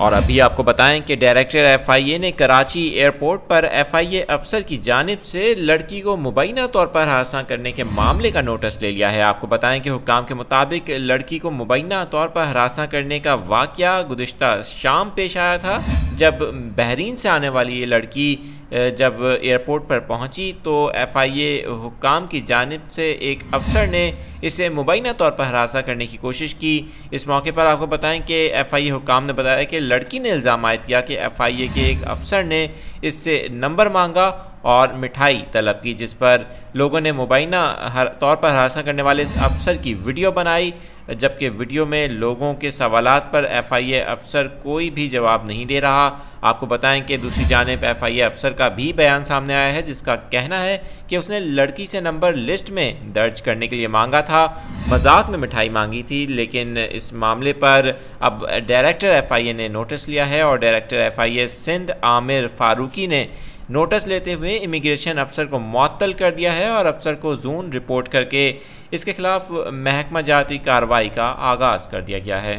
और अभी आपको बताएं कि डायरेक्टर एफआईए ने कराची एयरपोर्ट पर एफआईए अफसर की जानिब से लड़की को मुबैना तौर पर हरासा करने के मामले का नोटिस ले लिया है। आपको बताएं कि हुक्काम के मुताबिक लड़की को मुबैना तौर पर हरासा करने का वाक़या गुज़िश्ता शाम पेश आया था, जब बहरीन से आने वाली ये लड़की जब एयरपोर्ट पर पहुंची तो एफआईए हुक्काम की जानिब से एक अफसर ने इसे मुबैना तौर पर हरासा करने की कोशिश की। इस मौके पर आपको बताएं कि एफआईए हुक्काम ने बताया कि लड़की ने इल्ज़ाम आयद किया कि एफआईए के एक अफसर ने इससे नंबर मांगा और मिठाई तलब की, जिस पर लोगों ने मुबैना तौर पर हरासा करने वाले इस अफसर की वीडियो बनाई, जबकि वीडियो में लोगों के सवालात पर एफआईए अफसर कोई भी जवाब नहीं दे रहा। आपको बताएं कि दूसरी जानिब एफआईए अफसर का भी बयान सामने आया है, जिसका कहना है कि उसने लड़की से नंबर लिस्ट में दर्ज करने के लिए मांगा था, मजाक में मिठाई मांगी थी। लेकिन इस मामले पर अब डायरेक्टर एफआईए ने नोटिस लिया है और डायरेक्टर एफआईए सिंध आमिर फारूकी ने नोटिस लेते हुए इमिग्रेशन अफसर को मुअत्तल कर दिया है और अफसर को जून रिपोर्ट करके इसके खिलाफ महकमा जाती कार्रवाई का आगाज़ कर दिया गया है।